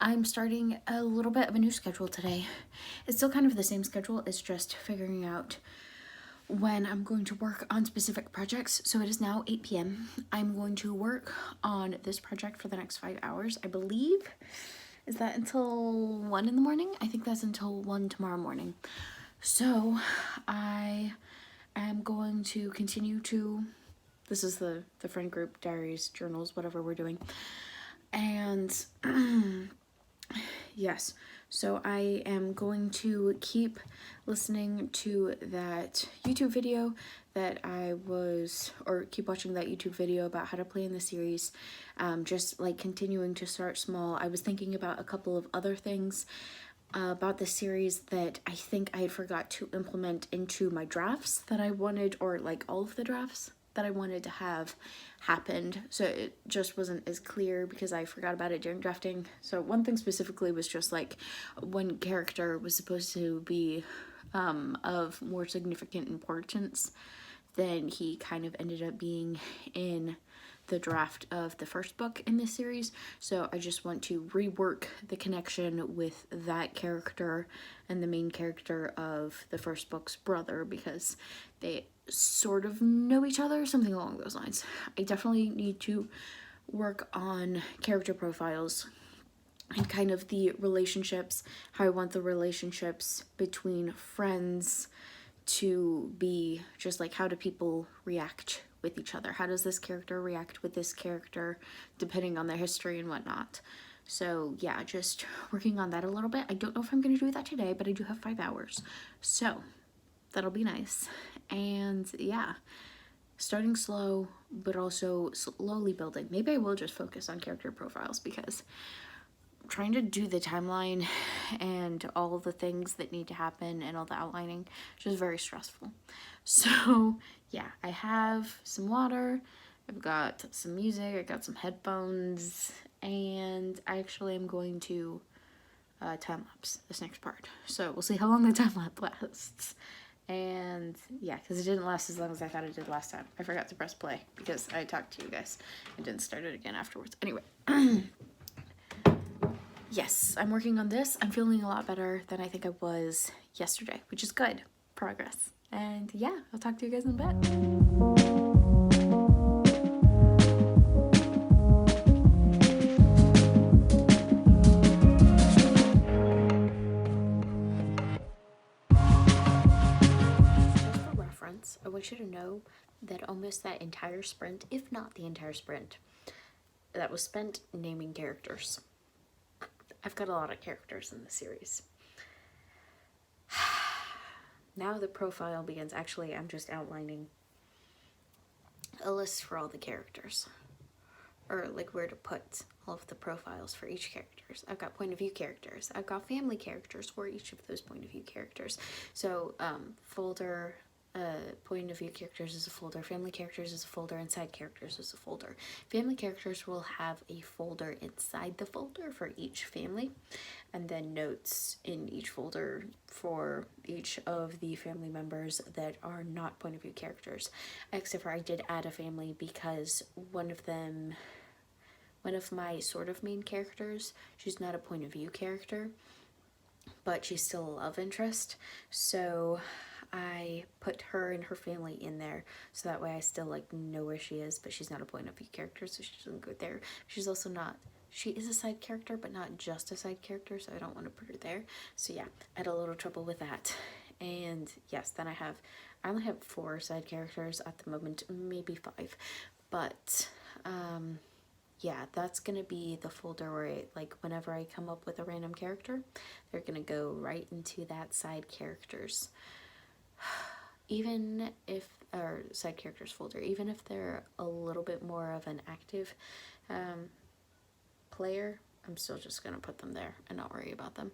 I'm starting a little bit of a new schedule today. It's still kind of the same schedule, it's just figuring out when I'm going to work on specific projects. So it is now 8 p.m. I'm going to work on this project for the next 5 hours, I believe. Is that until 1 in the morning? I think that's until 1 tomorrow morning. So I am going to continue to, this is the friend group, diaries, journals, whatever we're doing. And yes, so I am going to keep listening to that YouTube video that or keep watching that YouTube video about how to play in the series. Just like continuing to start small. I was thinking about a couple of other things about the series that I think I had forgot to implement into my drafts that I wanted, or like all of the drafts that I wanted to have happened. So it just wasn't as clear because I forgot about it during drafting. So one thing specifically was just like one character was supposed to be of more significant importance than he kind of ended up being in the draft of the first book in this series. So I just want to rework the connection with that character and the main character of the first book's brother, because they sort of know each other, something along those lines. I definitely need to work on character profiles and kind of the relationships, how I want the relationships between friends to be, just like how do people react with each other? How does this character react with this character, depending on their history and whatnot? So yeah, just working on that a little bit. I don't know if I'm going to do that today, but I do have 5 hours. So that'll be nice. And yeah, starting slow, but also slowly building. Maybe I will just focus on character profiles, because trying to do the timeline and all the things that need to happen and all the outlining is just very stressful. So yeah, I have some water, I've got some music, I got some headphones, and I actually am going to time lapse this next part. So we'll see how long the time lapse lasts. And yeah, because it didn't last as long as I thought it did last time. I forgot to press play because I talked to you guys and didn't start it again afterwards. Anyway. Yes, I'm working on this. I'm feeling a lot better than I think I was yesterday, which is good. Progress. And yeah, I'll talk to you guys in a bit. Just for reference, I want you to know that almost that entire sprint, if not the entire sprint, that was spent naming characters. I've got a lot of characters in the series. Now the profile begins. Actually, I'm just outlining a list for all the characters, or like where to put all of the profiles for each characters. I've got point of view characters. I've got family characters for each of those point of view characters. So folder, point of view characters is a folder, family characters is a folder, and side characters is a folder. Family characters will have a folder inside the folder for each family, and then notes in each folder for each of the family members that are not point of view characters. Except for I did add a family because one of my sort of main characters, she's not a point of view character, but she's still a love interest. So I put her and her family in there, so that way I still like know where she is, but she's not a point of view character, so she doesn't go there. She's also not, she is a side character, but not just a side character, so I don't want to put her there. So yeah, I had a little trouble with that. And yes, then I only have 4 side characters at the moment, maybe 5, but yeah, that's gonna be the folder where whenever I come up with a random character, they're gonna go right into that side characters. Even if, or side characters folder, even if they're a little bit more of an active player, I'm still just gonna put them there and not worry about them.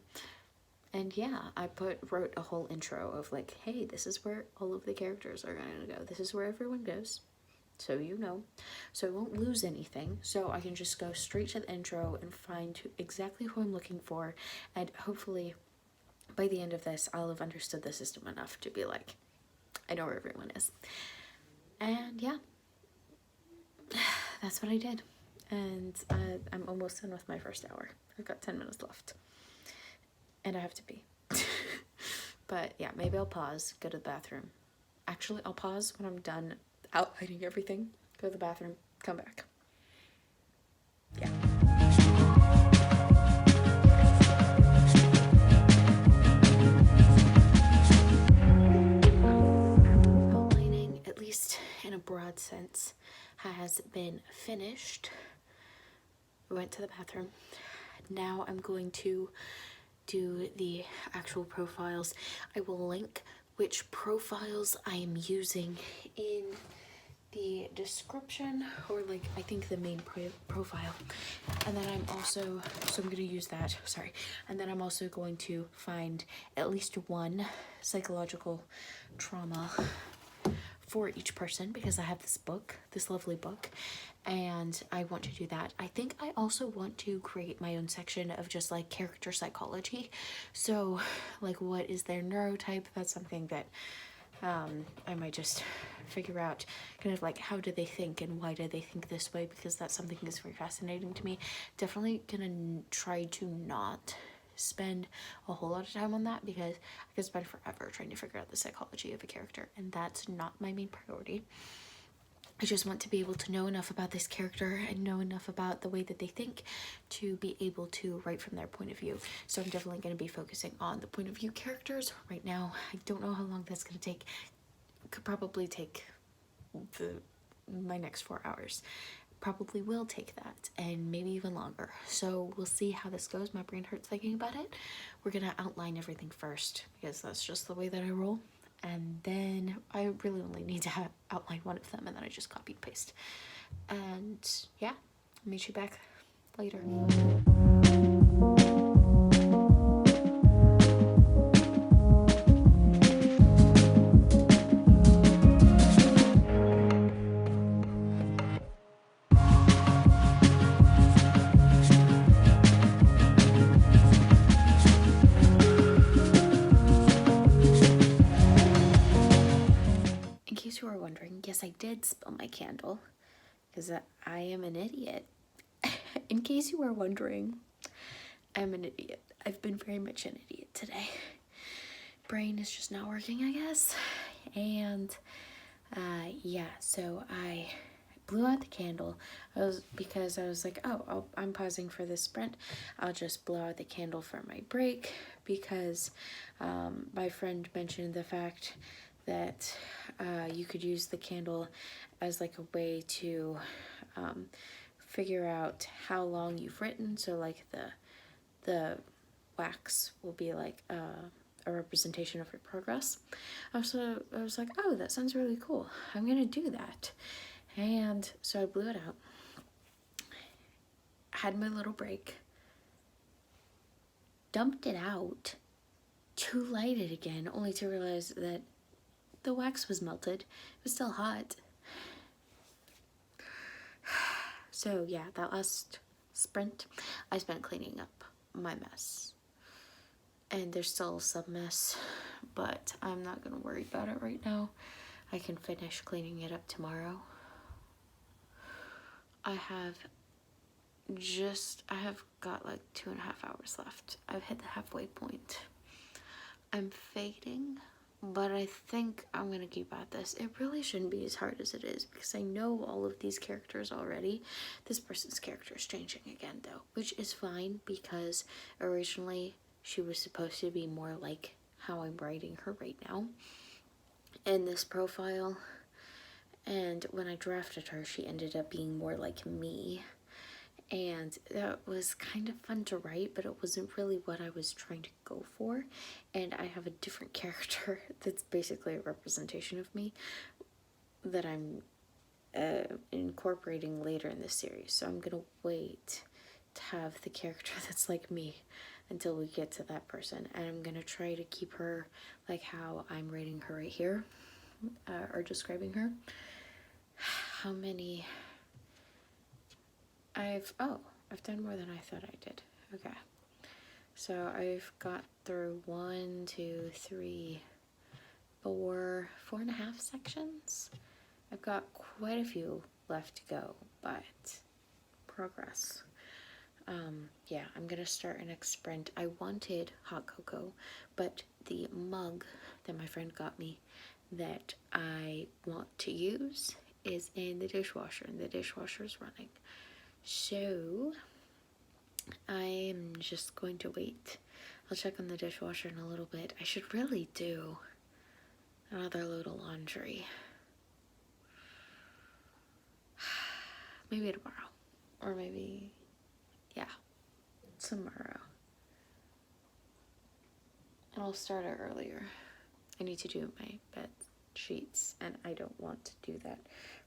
And yeah, I wrote a whole intro of like, hey, this is where all of the characters are gonna go. This is where everyone goes, so you know. So I won't lose anything, so I can just go straight to the intro and find exactly who I'm looking for, and hopefully by the end of this, I'll have understood the system enough to be like, I know where everyone is. And yeah, that's what I did. and I'm almost done with my first hour. I've got 10 minutes left, and I have to pee. But yeah, maybe I'll pause, go to the bathroom. Actually, I'll pause when I'm done outlining everything, go to the bathroom, come back. Yeah. Outlining, at least in a broad sense, has been finished. I went to the bathroom. Now I'm going to do the actual profiles. I will link which profiles I am using in the description, or like I think the main profile, and then I'm also, so I'm going to use that, sorry, and then I'm also going to find at least one psychological trauma for each person, because I have this book, this lovely book, and I want to do that. I think I also want to create my own section of just like character psychology. So like, what is their neurotype? That's something that I might just figure out, kind of like, how do they think and why do they think this way, because that's something that's very fascinating to me. Definitely gonna try to not spend a whole lot of time on that, because I could spend forever trying to figure out the psychology of a character, and that's not my main priority. I just want to be able to know enough about this character and know enough about the way that they think to be able to write from their point of view. So I'm definitely going to be focusing on the point of view characters right now. I don't know how long that's going to take. It could probably take my next 4 hours. Probably will take that, and maybe even longer. So we'll see how this goes. My brain hurts thinking about it. We're going to outline everything first, because that's just the way that I roll. And then I really only need to outline one of them, and then I just copy and paste. And yeah, I'll meet you back later. In case you were wondering, yes, I did spill my candle, because I am an idiot. In case you were wondering, I'm an idiot. I've been very much an idiot today. Brain is just not working, I guess. And yeah, so I blew out the candle. Because I was like, oh, I'm pausing for this sprint. I'll just blow out the candle for my break, because my friend mentioned the fact that you could use the candle as like a way to figure out how long you've written. So like the wax will be like a representation of your progress. Also, I was like, oh, that sounds really cool. I'm gonna do that. And so I blew it out, had my little break, dumped it out to light it again, only to realize that the wax was melted. It was still hot. So yeah, that last sprint, I spent cleaning up my mess. And there's still some mess, but I'm not gonna worry about it right now. I can finish cleaning it up tomorrow. I have got like 2.5 hours left. I've hit the halfway point. I'm fading, but I think I'm gonna keep at this. It really shouldn't be as hard as it is, because I know all of these characters already. This person's character is changing again though, which is fine, because originally she was supposed to be more like how I'm writing her right now in this profile. And when I drafted her, she ended up being more like me. And that was kind of fun to write, but it wasn't really what I was trying to go for. And I have a different character that's basically a representation of me that I'm incorporating later in this series. So I'm gonna wait to have the character that's like me until we get to that person. And I'm gonna try to keep her like how I'm rating her right here, or describing her. How many... I've done more than I thought I did. Okay. So I've got through 1, 2, 3, 4, 4.5 sections. I've got quite a few left to go, but progress. Yeah, I'm gonna start a next sprint. I wanted hot cocoa, but the mug that my friend got me that I want to use is in the dishwasher, and the dishwasher is running. So I'm just going to wait. I'll check on the dishwasher in a little bit. I should really do another load of laundry. Maybe tomorrow. Or maybe, yeah, tomorrow. And I'll start it earlier. I need to do my bed sheets, and I don't want to do that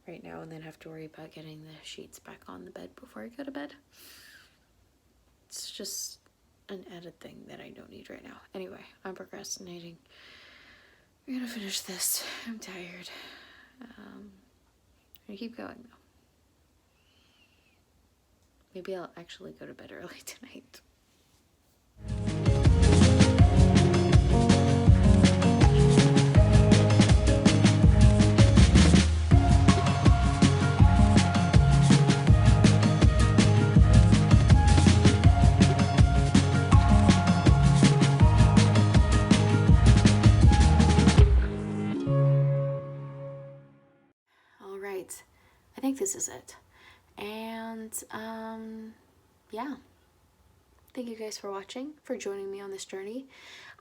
right now and then have to worry about getting the sheets back on the bed before I go to bed. It's just an added thing that I don't need right now. Anyway, I'm procrastinating. We're gonna finish this. I'm tired. I'm gonna keep going though. Maybe I'll actually go to bed early tonight. All right, I think this is it. And yeah, thank you guys for watching, for joining me on this journey.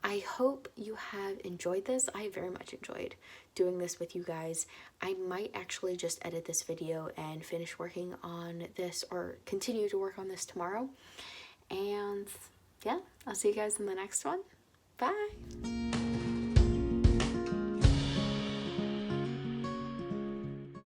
I hope you have enjoyed this. I very much enjoyed doing this with you guys. I might actually just edit this video and finish working on this, or continue to work on this tomorrow. And yeah, I'll see you guys in the next one. Bye.